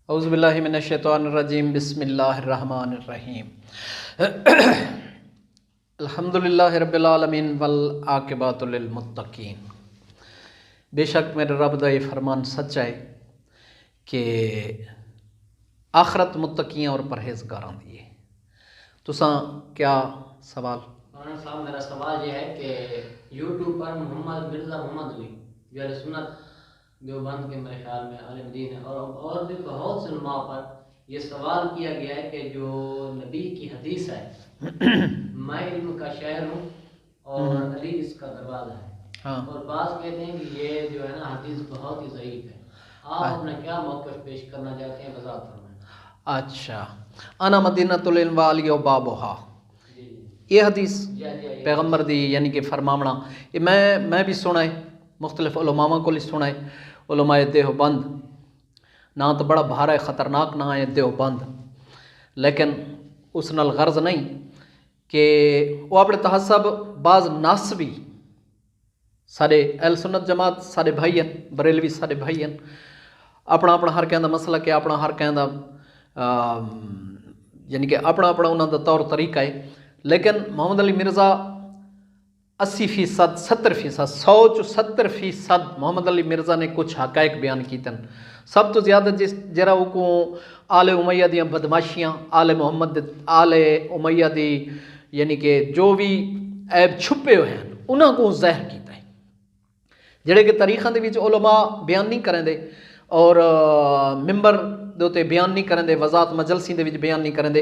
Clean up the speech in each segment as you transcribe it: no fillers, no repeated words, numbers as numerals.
اعوذ باللہ من الشیطان الرجیم بسم اللہ الرحمن الرحیم الحمدللہ رب العالمین والعاقبۃ للمتقین۔ بے شک میرے رب دا یہ فرمان سچ ہے کہ آخرت متقیاں اور پرہیزگاراں دی ہے۔ تساں کیا سوال؟ مولانا صاحب میرا سوال یہ ہے کہ یوٹیوب پر مرزا محمد علی جو اہل سنت دیوبند کے میرے خیال میں عالم دین ہے اور بھی بہت سے علماء پر یہ سوال کیا گیا ہے کہ جو نبی کی حدیث ہے میں علم کا شہر ہوں اور علی اس کا دروازہ ہے، اور بعض کہتے ہیں کہ یہ جو ہے نا حدیث بہت ہی ضعیف ہے۔ آپ اپنا کیا موقف پیش کرنا چاہتے ہیں وضاحت فرمائیں۔ اچھا، انا مدینۃ العلم والی و بابھا، یہ حدیث پیغمبر دی یعنی کہ فرماونا، یہ میں بھی سنا ہے، مختلف علماء کو بھی سنا ہے۔ علماء دیوبند نہ تو بڑا بھارا خطرناک نہ ہے دیوبند، لیکن اس نال غرض نہیں کہ وہ اپنے تحسب بعض ناسبی سارے اہل سنت جماعت سارے بھائی ہیں، بریلوی سارے بھائی ہیں، اپنا اپنا ہر کہیں دا مسئلہ کہ اپنا ہر کہیں دا یعنی کہ اپنا اپنا انہوں دا طور طریقہ ہے، لیکن محمد علی مرزا 80%، 70%، 170% محمد علی مرزا نے کچھ حقائق بیان کیتے ہیں۔ سب تو زیادہ جرا وہ کو آل امیہ دیاں بدماشیاں، آل محمد آل امیہ دی یعنی کہ جو بھی عیب چھپے ہوئے ہیں انہاں کو ظاہر کیتا ہے، جڑے کہ تاریخاں دے وچ علماء بیان نہیں کریں دے اور ممبر دے تے بیان نہیں کریں دے، وضاحت مجلسی دے وچ بیان نہیں کریں دے۔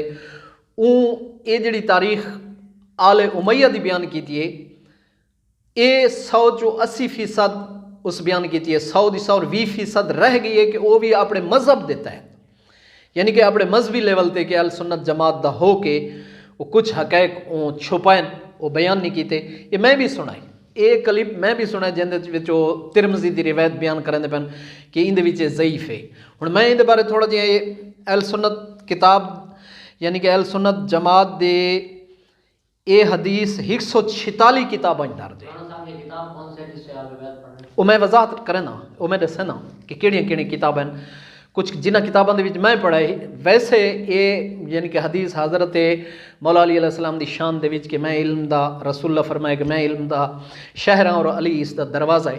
اے جڑی تاریخ آل امیہ دی بیان کیتی ہے، اے 180% اس بیان کیتی ہے، 120% رہ گئی ہے کہ وہ بھی اپنے مذہب دیتا ہے، یعنی کہ اپنے مذہبی لیول تے کہ اہل سنت جماعت دا ہو کے وہ کچھ حقائق چھپائیں وہ بیان نہیں کیتے۔ یہ میں بھی سنا ہے، ایک کلپ میں بھی سنا ہے جن دے وہ ترمذی دی روایت بیان کرنے پن کہ ان دے وچ ضعیف ہے۔ ہن میں ان دے بارے تھوڑا جہا اہل سنت کتاب یعنی کہ اہل سنت جماعت دے اے حدیث 146 کتاباں در دے، وہ میں وضاحت کرنا، وہ میں دسنا کہ کیڑیاں کیڑیاں کتابیں کچھ جنہ کتاباں دے وچ میں پڑھا ہے۔ ویسے اے یعنی کہ حدیث حضرت مولا علی علیہ السلام دی شان دے وچ کہ میں علم دا رسول اللہ فرمائے کہ میں علم دا شہر ہوں اور علی اس دا دروازہ ہے۔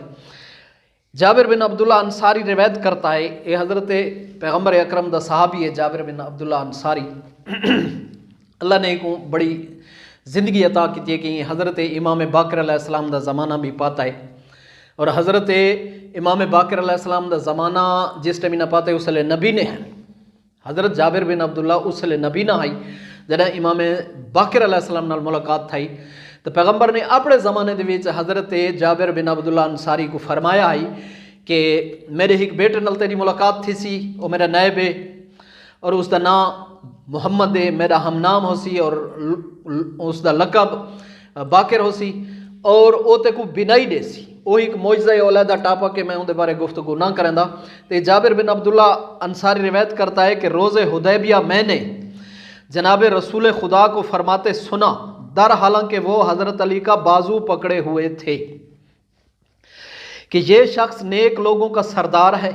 جابر بن عبداللہ انصاری روایت کرتا ہے، اے حضرت پیغمبر اکرم دا صحابی ہے جابر بن عبداللہ انصاری، اللہ نے ایک بڑی زندگی عطا کی ہے کہ حضرت امام باقر علیہ السلام دا زمانہ بھی پاتا ہے، اور حضرت امام باقر علیہ السلام دا زمانہ جس ٹائم نہ پاتا ہے اس لئے نبی نے ہے، حضرت جابر بن عبداللہ اس لئے نبی نہ آئی، جنہا امام باقر علیہ السلام نال ملاقات تھائی تو پیغمبر نے اپنے زمانے دے وچ حضرت جابر بن عبداللہ انصاری کو فرمایا آئی کہ میرے ایک بیٹے نال تیری ملاقات تھی سی، وہ میرا نائب ہے اور اس دا نام محمد ہے، میرا ہم نام ہو سی اور اس دا لقب باقر ہو سی، اور او تے کو بنائی دے سی، وہ ایک معجزہ علیحدہ ٹاپا کہ میں ان دے بارے گفتگو نہ کریں دا۔ تو جابر بن عبداللہ انصاری روایت کرتا ہے کہ روز حدیبیہ میں نے جناب رسول خدا کو فرماتے سنا، در حالانکہ وہ حضرت علی کا بازو پکڑے ہوئے تھے، کہ یہ شخص نیک لوگوں کا سردار ہے،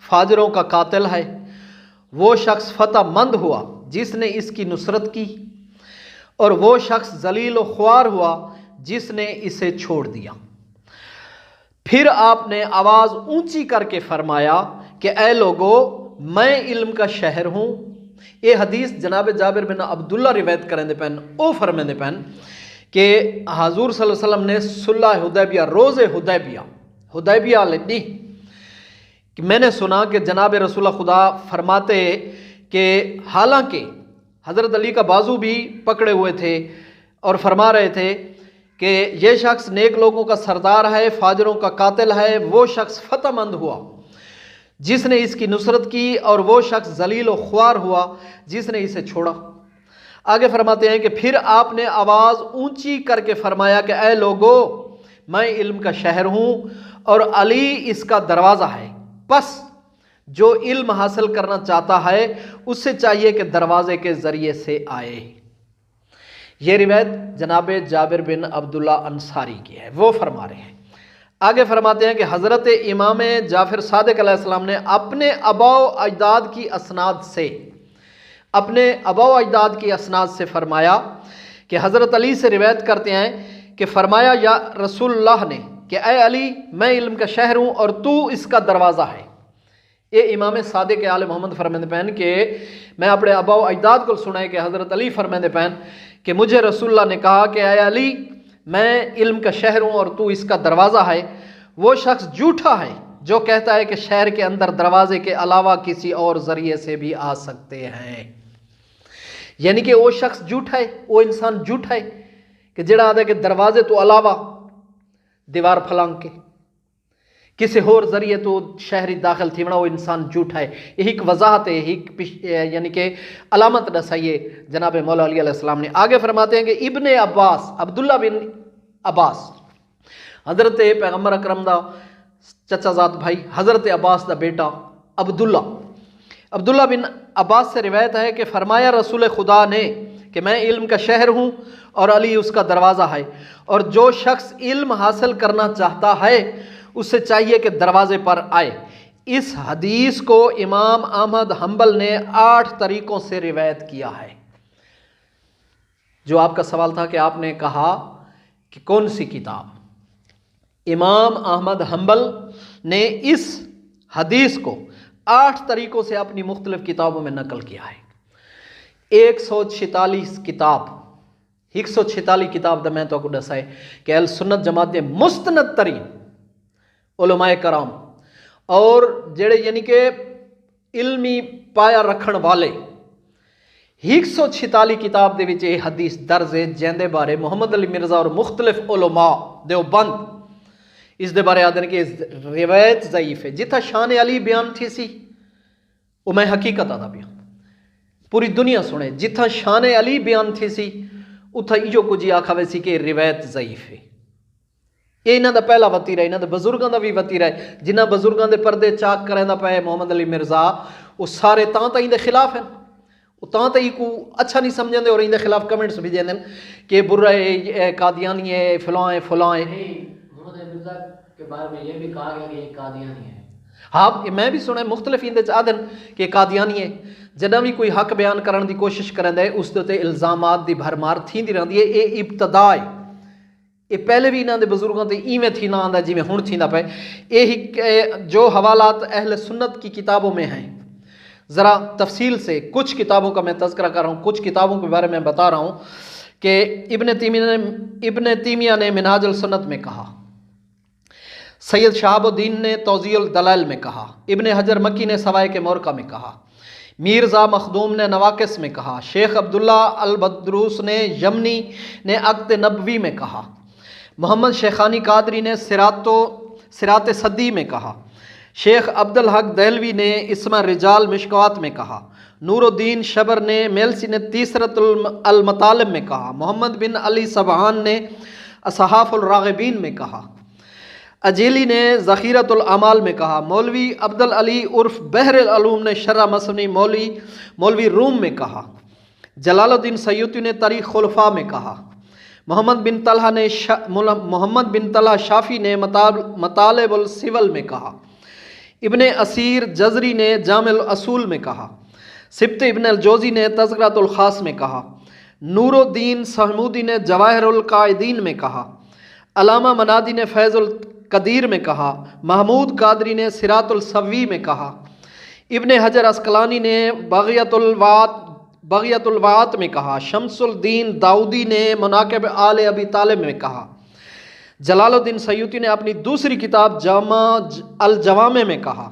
فاجروں کا قاتل ہے، وہ شخص فتح مند ہوا جس نے اس کی نصرت کی، اور وہ شخص ذلیل و خوار ہوا جس نے اسے چھوڑ دیا۔ پھر آپ نے آواز اونچی کر کے فرمایا کہ اے لوگو میں علم کا شہر ہوں۔ یہ حدیث جناب جابر بن عبداللہ روایت کریں دے پہن، او فرمیں دے پہن کہ حضور صلی اللہ علیہ وسلم نے صلح حدیبیہ، روز حدیبیہ لینی کہ میں نے سنا کہ جناب رسول خدا فرماتے کہ حالانکہ حضرت علی کا بازو بھی پکڑے ہوئے تھے اور فرما رہے تھے کہ یہ شخص نیک لوگوں کا سردار ہے، فاجروں کا قاتل ہے، وہ شخص فتح مند ہوا جس نے اس کی نصرت کی، اور وہ شخص ذلیل و خوار ہوا جس نے اسے چھوڑا۔ آگے فرماتے ہیں کہ پھر آپ نے آواز اونچی کر کے فرمایا کہ اے لوگو میں علم کا شہر ہوں اور علی اس کا دروازہ ہے، پس جو علم حاصل کرنا چاہتا ہے اس سے چاہیے کہ دروازے کے ذریعے سے آئے۔ یہ روایت جناب جابر بن عبداللہ انصاری کی ہے، وہ فرما رہے ہیں آگے فرماتے ہیں کہ حضرت امام جعفر صادق علیہ السلام نے اپنے آباء و اجداد کی اسناد سے فرمایا کہ حضرت علی سے روایت کرتے ہیں کہ فرمایا یا رسول اللہ نے کہ اے علی میں علم کا شہر ہوں اور تو اس کا دروازہ ہے۔ یہ امام صادق آل محمد فرماندے پہن کہ میں اپنے آباء و اجداد کو سنا ہے کہ حضرت علی فرماندے پہن کہ مجھے رسول اللہ نے کہا کہ اے علی میں علم کا شہر ہوں اور تو اس کا دروازہ ہے۔ وہ شخص جھوٹا ہے جو کہتا ہے کہ شہر کے اندر دروازے کے علاوہ کسی اور ذریعے سے بھی آ سکتے ہیں، یعنی کہ وہ شخص جھوٹا ہے، وہ انسان جھوٹا ہے کہ جڑا آدھا کہ دروازے تو علاوہ دیوار پھلانگ کے کسی اور ذریعے تو شہری داخل تھی وہ انسان جھوٹا ہے۔ یہ ایک وضاحت ہے، یعنی کہ علامت دسائیے جناب مولا علی علیہ السلام نے۔ آگے فرماتے ہیں کہ ابن عباس، عبداللہ بن عباس حضرت پیغمبر اکرم دا چچا زاد بھائی، حضرت عباس دا بیٹا عبداللہ بن عباس سے روایت ہے کہ فرمایا رسول خدا نے کہ میں علم کا شہر ہوں اور علی اس کا دروازہ ہے، اور جو شخص علم حاصل کرنا چاہتا ہے اسے چاہیے کہ دروازے پر آئے۔ اس حدیث کو امام احمد حنبل نے 8 طریقوں سے روایت کیا ہے۔ جو آپ کا سوال تھا کہ آپ نے کہا کہ کون سی کتاب، امام احمد حنبل نے اس حدیث کو 8 طریقوں سے اپنی مختلف کتابوں میں نقل کیا ہے۔ 146 کتاب دا میں تو کو دسائے کہ اہل سنت جماعت دے مستند ترین علماء کرام اور جڑے یعنی کہ علمی پایا رکھن والے 146 کتاب دے وچ یہ حدیث درج ہے جیندے بارے محمد علی مرزا اور مختلف علماء دیوبند اس دے بارے آدھے کہ روایت ضعیف ہے۔ جتھا شان علی بیان تھی سی وہ میں حقیقت آدھا بیان پوری دنیا سنے، جتھا شان علی بیان تھی سی اتھا ایجو کچھ آکھا ویسی کہ روایت ضعیف ہے۔ یہ انہاں دا پہلا وطیرہ ہے، انہاں دا بزرگاں دا بھی وطیرہ ہے۔ جنہاں بزرگاں دے پردے چاک کریں دا پہ محمد علی مرزا وہ سارے تاں تائیں دے خلاف ہیں، وہ تاں تائیں کو اچھا نہیں سمجھیں دے اور ان دے خلاف کمنٹس بھی دیں کہ برا ہے، قادیانی ہے، فلاں ہے فلاں ہے۔ محمد علی مرزا کے بارے میں یہ بھی کہا گیا کہ یہ قادیانی ہے۔ ہاں میں بھی سنا ہے مختلف اندے چاہدن کہ قادیانی ہے۔ جدہ بھی کوئی حق بیان کرنے دی کوشش کرن دے اس تے الزامات دی بھرمار تھیندی رہندی ہے۔ یہ ابتدا ہے، یہ پہلے بھی انہاں دے بزرگاں تے ایویں تھی نہ آندا جویں ہن تھیندا پے۔ یہ جو حوالات اہل سنت کی کتابوں میں ہیں ذرا تفصیل سے کچھ کتابوں کا میں تذکرہ کر رہا ہوں، کچھ کتابوں کے بارے میں بتا رہا ہوں کہ ابن تیمیہ نے منہاج السنت میں کہا، سید شہاب الدین نے توضیح الدلائل میں کہا، ابن حجر مکی نے سوائے کے مورکہ میں کہا، میرزا مخدوم نے نواقص میں کہا، شیخ عبداللہ البدروس نے یمنی نے عقد نبوی میں کہا، محمد شیخانی قادری نے سرات صدی میں کہا، شیخ عبدالحق دہلوی نے اسم رجال مشکوات میں کہا، نور الدین شبر نے میلسی نے تیسرت المطالب میں کہا، محمد بن علی سبحان نے اصحاف الراغبین میں کہا، اجیلی نے ذخیرت العمال میں کہا، مولوی عبدالعلی عرف بحر العلوم نے شرح مصنی مولوی روم میں کہا، جلال الدین سیوطی نے تاریخ خلفاء میں کہا، محمد بن طلحہ شافی نے مطالب السول میں کہا، ابن اسیر جزری نے جامع الاصول میں کہا، سبت ابن الجوزی نے تذکرۃ الخاص میں کہا، نور الدین سحمودی نے جواہر القائدین میں کہا، علامہ منادی نے فیض القدیر میں کہا، محمود قادری نے صراط السوی میں کہا، ابن حجر اسقلانی نے بغیت الوعات میں کہا، شمس الدین داؤدی نے مناقب آل ابی طالب میں کہا، جلال الدین سیوطی نے اپنی دوسری کتاب جامع الجوامع میں کہا،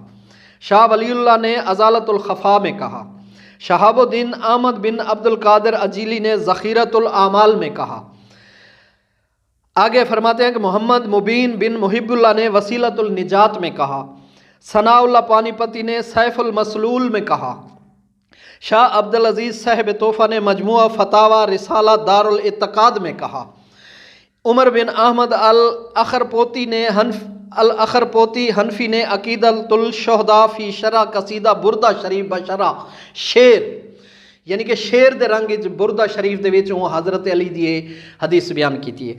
شاہ ولی اللہ نے ازالت الخفا میں کہا، شہاب الدین احمد بن عبد القادر اجیلی نے ذخیرت الاعمال میں کہا۔ آگے فرماتے ہیں کہ محمد مبین بن محب اللہ نے وسیلۃ النجات میں کہا، ثناء اللہ پانی پتی نے سیف المسلول میں کہا، شاہ عبدالعزیز صاحب توفہ نے مجموعہ فتاوی رسالہ دار الاعتقاد میں کہا، عمر بن احمد الاخرپوتی حنفی نے عقیدۃ الشہداء فی شرح قصیدہ بردہ شریف بشرح شیر یعنی کہ شیر دے رنگ بردہ شریف دے وچ وہ حضرت علی دی حدیث بیان کیتی ہے۔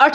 8